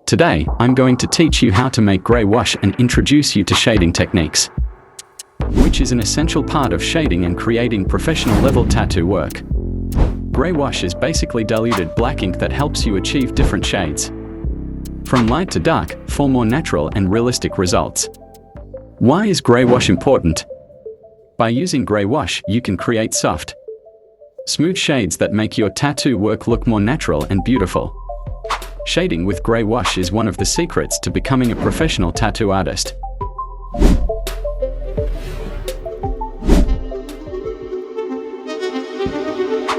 Today, I'm going to teach you how to make grey wash and introduce you to shading techniques, which is an essential part of shading and creating professional level tattoo work. Grey wash is basically diluted black ink that helps you achieve different shades, from light to dark, for more natural and realistic results. Why is grey wash important? By using grey wash, you can create soft, smooth shades that make your tattoo work look more natural and beautiful. Shading with grey wash is one of the secrets to becoming a professional tattoo artist.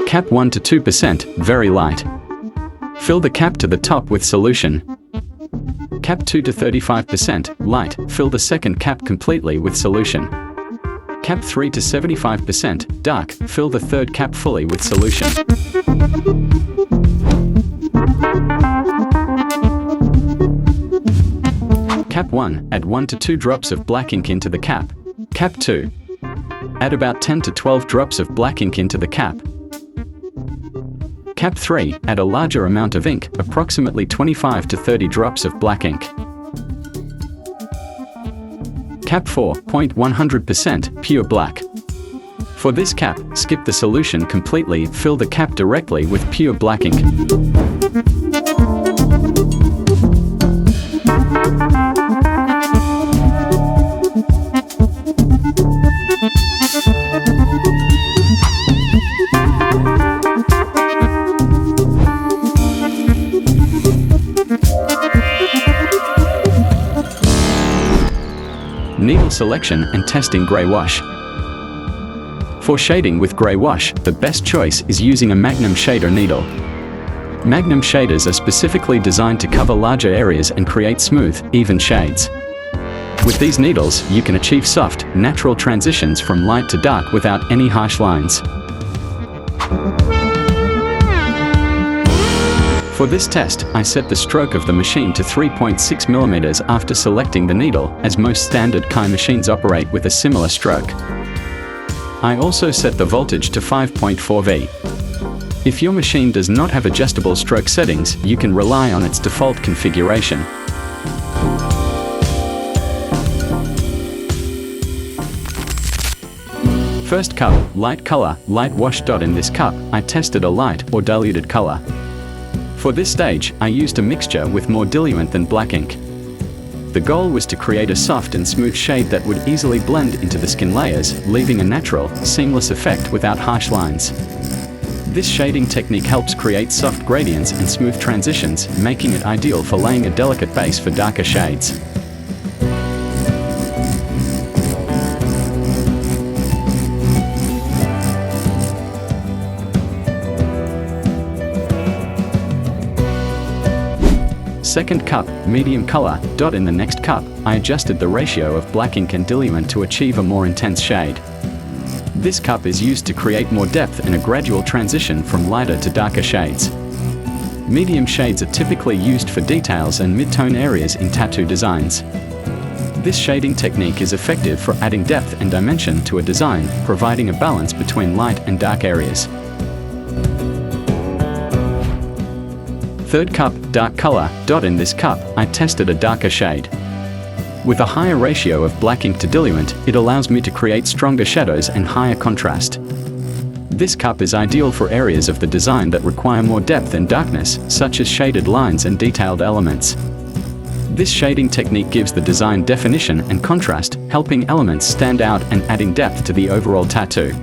Cap 1 to 2%, very light. Fill the cap to the top with solution. Cap 2 to 35%, light. Fill the second cap completely with solution. Cap 3 to 75%, dark. Fill the third cap fully with solution. Cap 1, add 1 to 2 drops of black ink into the cap. Cap 2, add about 10 to 12 drops of black ink into the cap. Cap 3, add a larger amount of ink, approximately 25 to 30 drops of black ink. Cap 4, 100% pure black. For this cap, skip the solution completely, fill the cap directly with pure black ink. Needle selection and testing grey wash. For shading with grey wash, the best choice is using a Magnum shader needle. Magnum shaders are specifically designed to cover larger areas and create smooth, even shades. With these needles, you can achieve soft, natural transitions from light to dark without any harsh lines. For this test, I set the stroke of the machine to 3.6 mm after selecting the needle, as most standard Kai machines operate with a similar stroke. I also set the voltage to 5.4 V. If your machine does not have adjustable stroke settings, you can rely on its default configuration. First cup, light color, light wash. In this cup, I tested a light or diluted color. For this stage, I used a mixture with more diluent than black ink. The goal was to create a soft and smooth shade that would easily blend into the skin layers, leaving a natural, seamless effect without harsh lines. This shading technique helps create soft gradients and smooth transitions, making it ideal for laying a delicate base for darker shades. Second cup, medium color. In the next cup, I adjusted the ratio of black ink and diluent to achieve a more intense shade. This cup is used to create more depth and a gradual transition from lighter to darker shades. Medium shades are typically used for details and mid-tone areas in tattoo designs. This shading technique is effective for adding depth and dimension to a design, providing a balance between light and dark areas. Third cup, dark color. In this cup, I tested a darker shade. With a higher ratio of black ink to diluent, it allows me to create stronger shadows and higher contrast. This cup is ideal for areas of the design that require more depth and darkness, such as shaded lines and detailed elements. This shading technique gives the design definition and contrast, helping elements stand out and adding depth to the overall tattoo.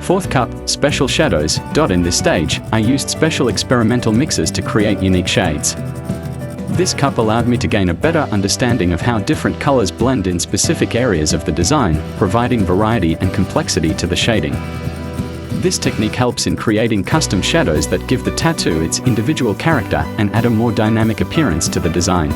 Fourth cup, special shadows. In this stage, I used special experimental mixes to create unique shades. This cup allowed me to gain a better understanding of how different colors blend in specific areas of the design, providing variety and complexity to the shading. This technique helps in creating custom shadows that give the tattoo its individual character and add a more dynamic appearance to the design.